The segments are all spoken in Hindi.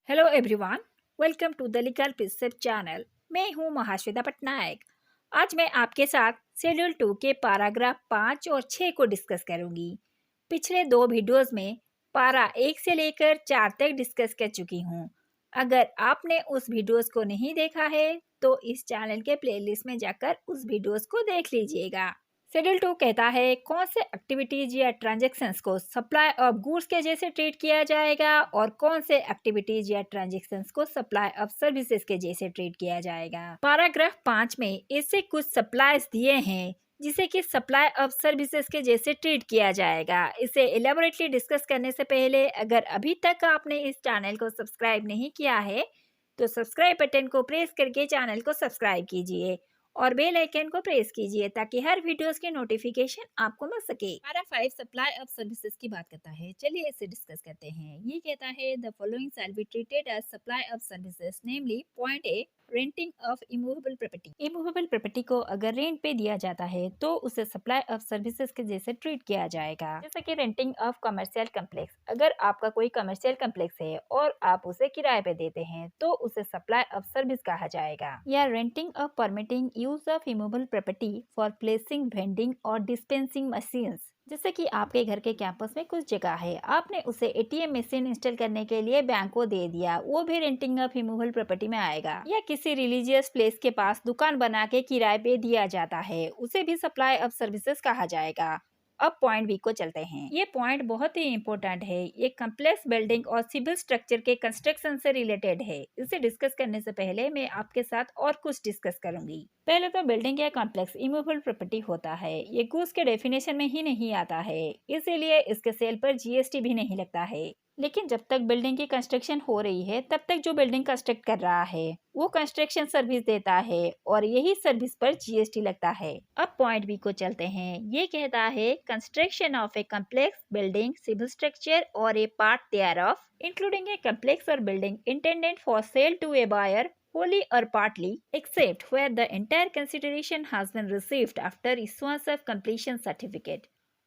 Hello everyone, welcome to the legal principle channel. मैं हूं महाश्वेता पटनायक। आज मैं आपके साथ शेड्यूल 2 के पैराग्राफ 5 और 6 को डिस्कस करूंगी। पिछले दो वीडियोस में पारा 1 से लेकर 4 तक डिस्कस कर चुकी हूं। अगर आपने उस वीडियोस को नहीं देखा है तो इस चैनल के प्लेलिस्ट में जाकर उस वीडियोस को देख लीजिएगा। शेड्यूल 2 कहता है कौन से एक्टिविटीज या ट्रांजेक्शन्स को सप्लाई ऑफ गुड्स के जैसे ट्रीट किया जाएगा और कौन से एक्टिविटीज या ट्रांजेक्शन्स को सप्लाई ऑफ सर्विसेज के जैसे ट्रीट किया जाएगा। पैराग्राफ 5 में ऐसे कुछ सप्लाईज दिए हैं जिसे कि सप्लाई ऑफ सर्विसेज के जैसे ट्रीट किया जाएगा। इसे एलेबोरेटली डिस्कस करने से पहले अगर अभी तक आपने इस चैनल को सब्सक्राइब नहीं किया है तो सब्सक्राइब बटन को प्रेस करके चैनल को सब्सक्राइब कीजिए और बेल आइकन को प्रेस कीजिए ताकि हर वीडियोस की नोटिफिकेशन आपको मिल सके। पैरा 5 सप्लाई ऑफ सर्विसेज की बात करता है। चलिए इसे डिस्कस करते हैं। ये कहता है the following shall be treated as supply of services, namely point A, renting of immovable property. Immovable property को अगर रेंट पे दिया जाता है तो उसे सप्लाई ऑफ सर्विसेज के जैसे ट्रीट किया जाएगा। जैसे कि रेंटिंग ऑफ कमर्शियल कम्प्लेक्स। अगर आपका कोई कमर्शियल कम्प्लेक्स है और आप उसे किराए पे देते हैं तो उसे सप्लाई ऑफ सर्विस कहा जाएगा। या renting of permitting use of immovable property for placing vending और डिस्पेंसिंग मशीन्स। जैसे कि आपके घर के कैंपस में कुछ जगह है, आपने उसे एटीएम मशीन इंस्टॉल करने के लिए बैंक को दे दिया, वो भी रेंटिंग ऑफ इमूवेबल प्रॉपर्टी में आएगा। या किसी रिलीजियस प्लेस के पास दुकान बना के किराए पे दिया जाता है, उसे भी सप्लाई ऑफ सर्विसेज कहा जाएगा। अब पॉइंट बी को चलते हैं। ये पॉइंट बहुत ही इम्पोर्टेंट है। ये कम्प्लेक्स बिल्डिंग और सिविल स्ट्रक्चर के कंस्ट्रक्शन से रिलेटेड है। इसे डिस्कस करने से पहले मैं आपके साथ और कुछ डिस्कस करूंगी। पहले तो बिल्डिंग या कॉम्प्लेक्स इमूवेबल प्रॉपर्टी होता है। ये गुड्स के डेफिनेशन में ही नहीं आता है, इसीलिए इसके सेल पर जीएसटी भी नहीं लगता है। लेकिन जब तक बिल्डिंग की कंस्ट्रक्शन हो रही है तब तक जो बिल्डिंग कंस्ट्रक्ट कर रहा है वो कंस्ट्रक्शन सर्विस देता है और यही सर्विस पर जीएसटी लगता है। अब पॉइंट बी को चलते हैं। ये कहता है construction of a complex building, civil structure और a part thereof, including a complex और building intended for sale to a buyer wholly or partly, except where the entire consideration has been received after issuance of completion certificate,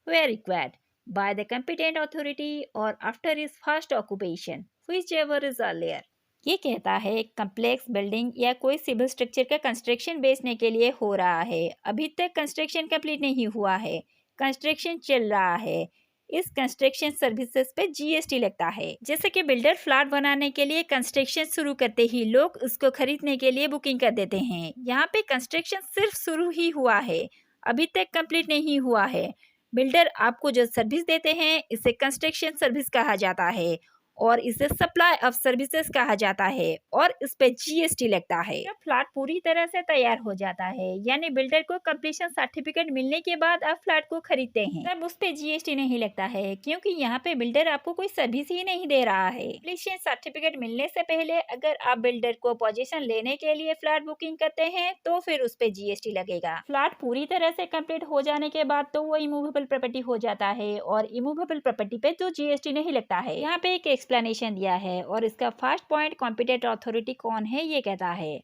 where required by the competent authority or after his first occupation, whichever is earlier. ये कहता है कम्प्लेक्स बिल्डिंग या कोई सिविल स्ट्रक्चर का कंस्ट्रक्शन बेचने के लिए हो रहा है, अभी तक कंस्ट्रक्शन कंप्लीट नहीं हुआ है, कंस्ट्रक्शन चल रहा है, इस कंस्ट्रक्शन सर्विसेज पे जीएसटी लगता है। जैसे कि बिल्डर फ्लैट बनाने के लिए कंस्ट्रक्शन शुरू करते ही लोग उसको खरीदने के लिए बुकिंग कर देते हैं। यहाँ पे कंस्ट्रक्शन सिर्फ शुरू ही हुआ है, अभी तक कंप्लीट नहीं हुआ है। बिल्डर आपको जो सर्विस देते हैं इसे कंस्ट्रक्शन सर्विस कहा जाता है और इसे सप्लाई ऑफ सर्विसेज कहा जाता है और इस पे जीएसटी लगता है। जब फ्लैट पूरी तरह से तैयार हो जाता है यानी बिल्डर को कंप्लीशन सर्टिफिकेट मिलने के बाद आप फ्लैट को खरीदते हैं तब उस पे जीएसटी नहीं लगता है, क्योंकि यहाँ पे बिल्डर आपको कोई सर्विस ही नहीं दे रहा है। कंप्लीशन सर्टिफिकेट मिलने से पहले अगर आप बिल्डर को पोजीशन लेने के लिए फ्लैट बुकिंग करते हैं तो फिर उस पे जीएसटी लगेगा। फ्लैट पूरी तरह से कंप्लीट हो जाने के बाद तो वो इमूवेबल प्रॉपर्टी हो जाता है और इमूवेबल प्रॉपर्टी पे तो जीएसटी नहीं लगता है। यहाँ पे एक एक्सप्लेनेशन दिया है और इसका फर्स्ट पॉइंट कॉम्पिटेंट अथॉरिटी कौन है ये कहता है।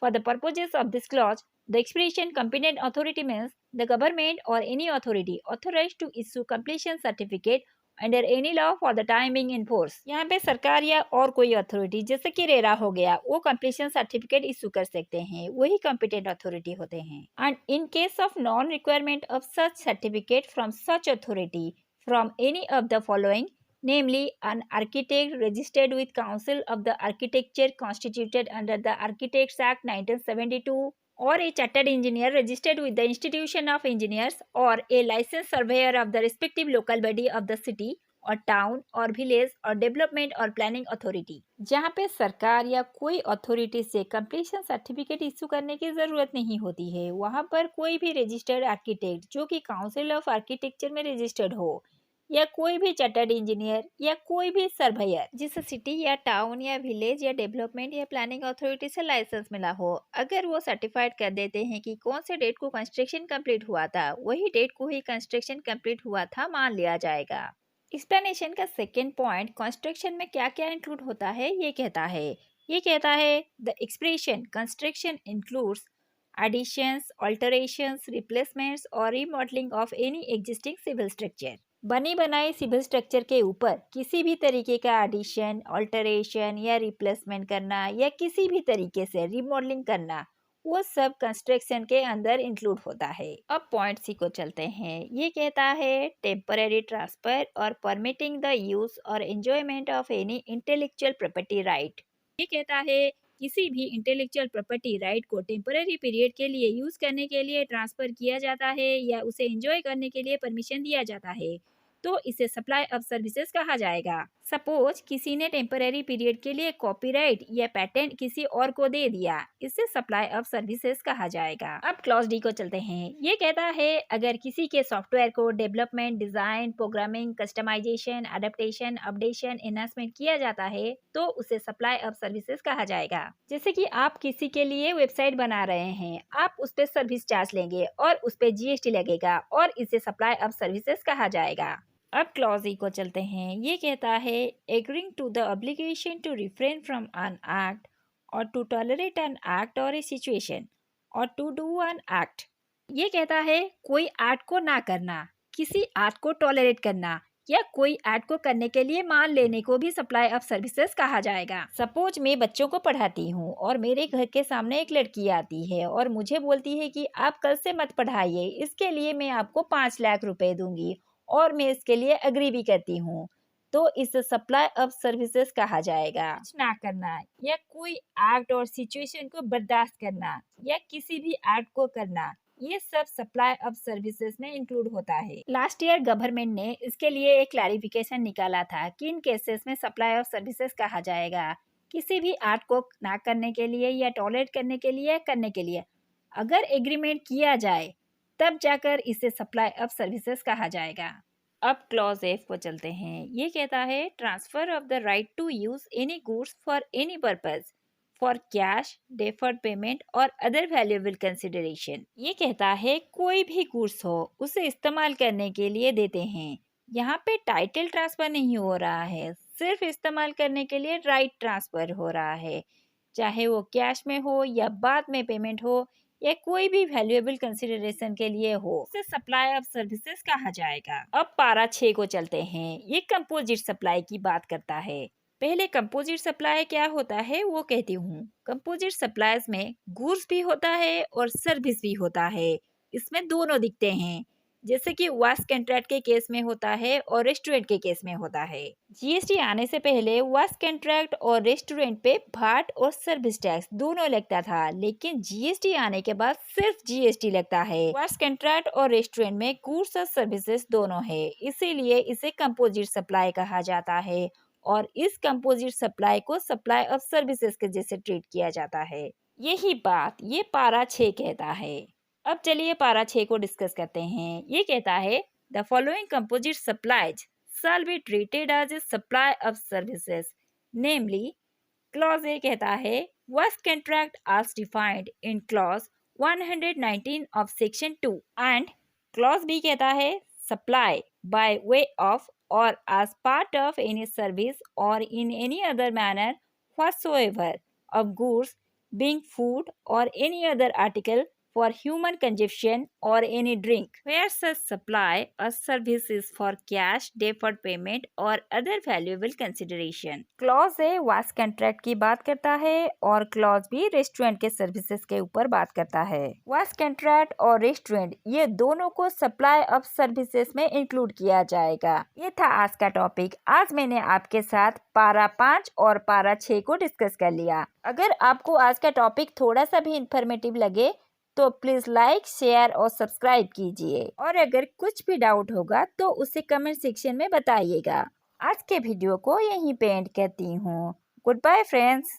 For the purposes of this clause the expression competent authority means the government और any authority authorised to issue completion certificate under any law for the timing in force. यहाँ पे सरकार या और कोई अथॉरिटी जैसे कि रेरा हो गया वो कंप्लीशन सर्टिफिकेट इशू कर सकते हैं, वही कॉम्पिटेंट अथॉरिटी होते हैं। And in case of non requirement of such certificate from such authority from any of the following, namely an architect registered with Council of the Architecture constituted under the Architects Act 1972, or a chartered engineer registered with the Institution of Engineers, or a licensed surveyor of the respective local body of the city और टाउन और विलेज और डेवलपमेंट और प्लानिंग अथॉरिटी। जहाँ पे सरकार या कोई अथॉरिटी से कंप्लीशन सर्टिफिकेट इशू करने की जरूरत नहीं होती है, वहाँ पर कोई भी रजिस्टर्ड आर्किटेक्ट जो कि काउंसिल ऑफ आर्किटेक्चर में रजिस्टर्ड हो या कोई भी चार्टर्ड इंजीनियर या कोई भी सर्वेयर जिसे सिटी या टाउन या विलेज या डेवलपमेंट या प्लानिंग अथॉरिटी से लाइसेंस मिला हो, अगर वो सर्टिफाइड कर देते हैं कि कौन से डेट को कंस्ट्रक्शन कंप्लीट हुआ था, वही डेट को ही कंस्ट्रक्शन कंप्लीट हुआ था मान लिया जाएगा। एक्सप्लेनेशन का सेकेंड पॉइंट कंस्ट्रक्शन में क्या क्या इंक्लूड होता है ये कहता है the expression construction includes additions, alterations, replacements or remodeling of any existing civil structure. बनी बनाई सिविल स्ट्रक्चर के ऊपर किसी भी तरीके का एडिशन, ऑल्टरेशन या रिप्लेसमेंट करना या किसी भी तरीके से रिमॉडलिंग करना, वो सब कंस्ट्रक्शन के अंदर इंक्लूड होता है। अब पॉइंट सी को चलते हैं। ये कहता है टेम्पररी ट्रांसफर और परमिटिंग द यूज और enjoyment of any intellectual property right. ये कहता है किसी भी इंटेलेक्चुअल प्रॉपर्टी राइट को टेम्पररी पीरियड के लिए यूज करने के लिए ट्रांसफर किया जाता है या उसे एंजॉय करने के लिए परमिशन दिया जाता है, तो इसे सप्लाई ऑफ सर्विसेज कहा जाएगा। सपोज किसी ने टेम्पररी पीरियड के लिए कॉपीराइट या पेटेंट किसी और को दे दिया, इसे सप्लाई ऑफ सर्विसेज कहा जाएगा। अब क्लॉज डी को चलते हैं। ये कहता है अगर किसी के सॉफ्टवेयर को development, design, programming, customization, adaptation, updation, enhancement किया जाता है तो उसे सप्लाई ऑफ सर्विसेज कहा जाएगा। जैसे कि आप किसी के लिए वेबसाइट बना रहे हैं, आप उस पर सर्विस चार्ज लेंगे और उस पर जीएसटी लगेगा और इसे सप्लाई ऑफ सर्विसेज कहा जाएगा। अब क्लॉज ई को चलते हैं। ये कहता है agreeing to the obligation to refrain from an act or to tolerate an act or a situation or to do an act. ये कहता है कोई एक्ट को ना करना, किसी एक्ट को टॉलरेट करना या कोई एक्ट को करने के लिए मान लेने को भी सप्लाई ऑफ सर्विसेज कहा जाएगा। सपोज मैं बच्चों को पढ़ाती हूँ और मेरे घर के सामने एक लड़की आती है और मुझे बोलती है कि आप कल से मत पढ़ाइए, इसके लिए मैं आपको 5 लाख रुपए दूंगी और मैं इसके लिए एग्री भी करती हूँ, तो इसे सप्लाई ऑफ सर्विसेज कहा जाएगा। कुछ ना करना या कोई एक्ट और सिचुएशन को बर्दाश्त करना या किसी भी एक्ट को करना, ये सब सप्लाई ऑफ सर्विसेज में इंक्लूड होता है। लास्ट ईयर गवर्नमेंट ने इसके लिए एक क्लैरिफिकेशन निकाला था कि इन केसेस में सप्लाई ऑफ सर्विसेज कहा जाएगा किसी भी एक्ट को ना करने के लिए या टॉलरेट करने के लिए या करने के लिए। अगर एग्रीमेंट किया जाए तब जाकर इसे सप्लाई ऑफ सर्विसेज कहा जाएगा। अब क्लॉज एफ को चलते हैं। ये कहता है transfer of the right to use any goods for any purpose for cash, deferred payment or other valuable consideration. ये कहता है कोई भी गुड्स हो उसे इस्तेमाल करने के लिए देते हैं। यहाँ पे टाइटल ट्रांसफर नहीं हो रहा है, सिर्फ इस्तेमाल करने के लिए राइट ट्रांसफर हो रहा है, चाहे वो कैश में हो या बाद में पेमेंट हो या कोई भी वैल्यूएबल कंसिडरेशन के लिए हो, उसे सप्लाई ऑफ सर्विसेज कहा जाएगा। अब पारा 6 को चलते हैं। ये कंपोजिट सप्लाई की बात करता है। पहले कंपोजिट सप्लाई क्या होता है वो कहती हूँ। कंपोजिट सप्लाईज में गुड्स भी होता है और सर्विस भी होता है। इसमें दोनों दिखते हैं, जैसे कि वास कॉन्ट्रैक्ट के केस में होता है और रेस्टोरेंट के केस में होता है। जीएसटी आने से पहले वास कॉन्ट्रैक्ट और रेस्टोरेंट पे VAT और सर्विस टैक्स दोनों लगता था, लेकिन जीएसटी आने के बाद सिर्फ जीएसटी लगता है। वास कॉन्ट्रैक्ट और रेस्टोरेंट में गुड्स और सर्विसेज दोनों है, इसीलिए इसे कंपोजिट सप्लाई कहा जाता है और इस कंपोजिट सप्लाई को सप्लाई ऑफ सर्विसेज के जैसे ट्रीट किया जाता है। यही बात ये पारा 6 कहता है। अब चलिए पारा 6 को डिस्कस करते हैं। ये कहता है the following composite supplies shall be treated as a supply of services, namely clause A कहता है वास contract as defined in clause 119 of section 2 and clause B कहता है supply by way of or as part of any service or in any other manner whatsoever of goods being food or any other article for human consumption or any drink where such supply or service is for cash, deferred payment or other valuable consideration। Clause A वास कॉन्ट्रैक्ट की बात करता है और क्लॉज बी रेस्टोरेंट के सर्विसेज के ऊपर बात करता है। वास कॉन्ट्रैक्ट और रेस्टोरेंट ये दोनों को सप्लाई ऑफ सर्विसेज में इंक्लूड किया जाएगा। ये था आज का टॉपिक। आज मैंने आपके साथ पारा 5 और पारा 6 को डिस्कस कर लिया। अगर आपको आज का टॉपिक थोड़ा सा भी इंफॉर्मेटिव लगे तो प्लीज लाइक, शेयर और सब्सक्राइब कीजिए और अगर कुछ भी डाउट होगा तो उसे कमेंट सेक्शन में बताइएगा। आज के वीडियो को यहीं पे एंड करती हूँ। Goodbye friends.